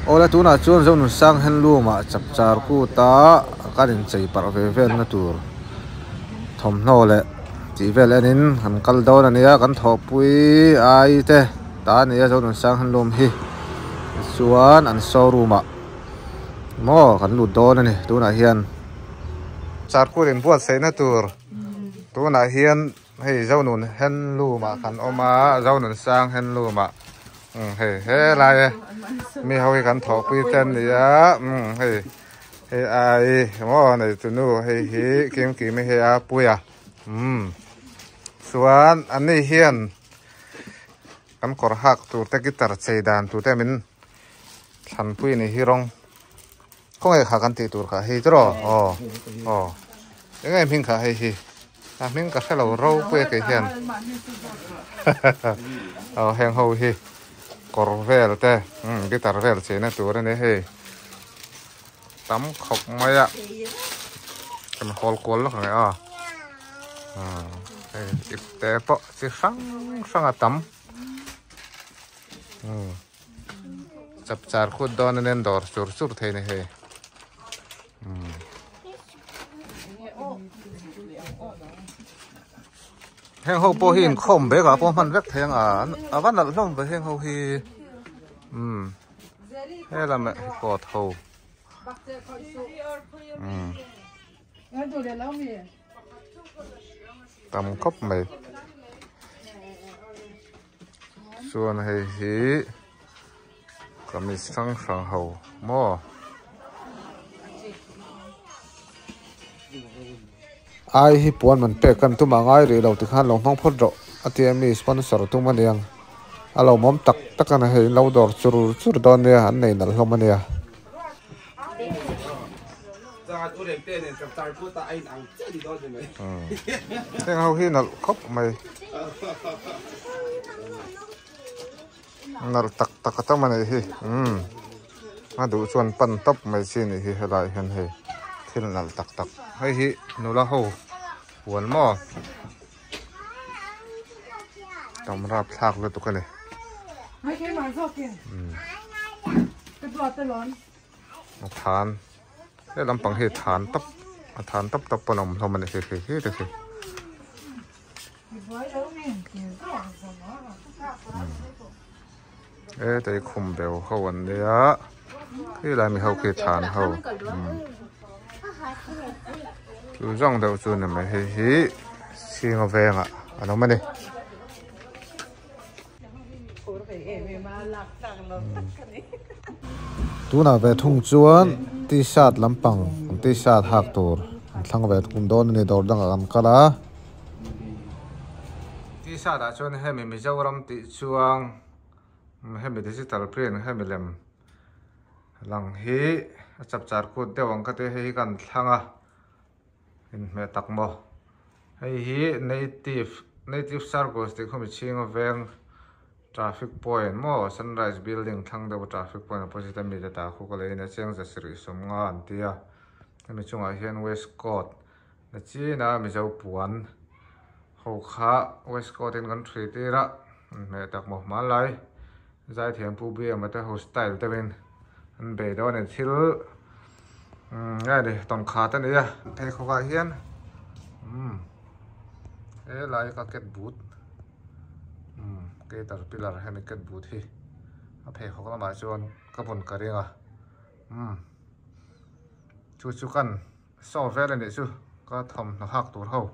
ola tuna chuan zon sang hen luma chap char ku ta karin chei par ve vel na tur thom hno le ti vel enin han kal dawn ania kan thaw pui ai te ta ania zon sang hen lum hi chuan an showroom a mo kan lut dawn ani tuna hian char ku rin buat sei na tur tuna hian hei zonun hen luma kan oma zonun sang hen luma hei he lai mi hoi kan thaw pui ten nia hei hei ai mo nei tunu hei hi kim ki me he a puya chuan an nei hian kan kor hak tur te gitar chei dan tu te min than pui ni hi rong kong e kha kan ti tur kha hi tro engai ming kha hei hi a ming ka hello ro pui ke hian heng ho hi kor vel te gitar vel chei na tur ani hei tắm khóc mấy ạ cái mà hol cuốn lúc này ít té bọ chỉ sáng sáng tắm chập char khut đón nên đỏ chur chur thế này he heng hậu po hin không bé cả po man vét theng vẫn là lông với heng hậu hi thế là mẹ cọt hậu tầm cốc mày xuân hay hí cầm sang sang hầu mò ai hi puan man pe kan tu mangai ri lo ti khan long phong phot ro atm sponsor tu man yang alo mom tak tak an he lo dor chur chur don ne an nei nal hlom ania thế hầu hi nal khóc mày nal tak tak ta mày hi mà đủ chuan pan top mày xin hi lại hen he thil nal tak tak hay hi nula ho buồn mò tầm rap thạc lên tụi cái này than cái làm bằng hệ than tấp tấp vào lòng thôi mình sẽ được ê đây khum bèo hậu anh đấy á cái là mình hậu cái than hậu chú rong đầu chú này mày hí xin ngọc về ạ anh nói đi tu nào về thung chuan ti sát lắm bằng ti sát hạc tur thằng về thung đón này đổ đang ăn cá lá ti sát đã chuan hay mình giàu lắm ti chuang hay mình digital print hay mình làm lăng hí chập char cốt đeo ang cái hayกันthằng à in mẹ tắc mò hay hí native circles thì không bị chiang về traffic point mo sunrise building thang da traffic point opposite mi ta khu ko le na cheng za sri som nga an tia mi chunga hian west coast na chi na mi zo puan ho kha west coast in kan thri ti ra me tak mo ma lai zai thiam pu bi ma ta hostile ta ben an be do ne thil ngai de ton kha ta ne ya thei kho ka hian e lai ka ket boot cái tờ pillar hay mình cất bút thì phải học là mà chọn các phần cái riêng chú căn so với này chú có thầm nó học tốt không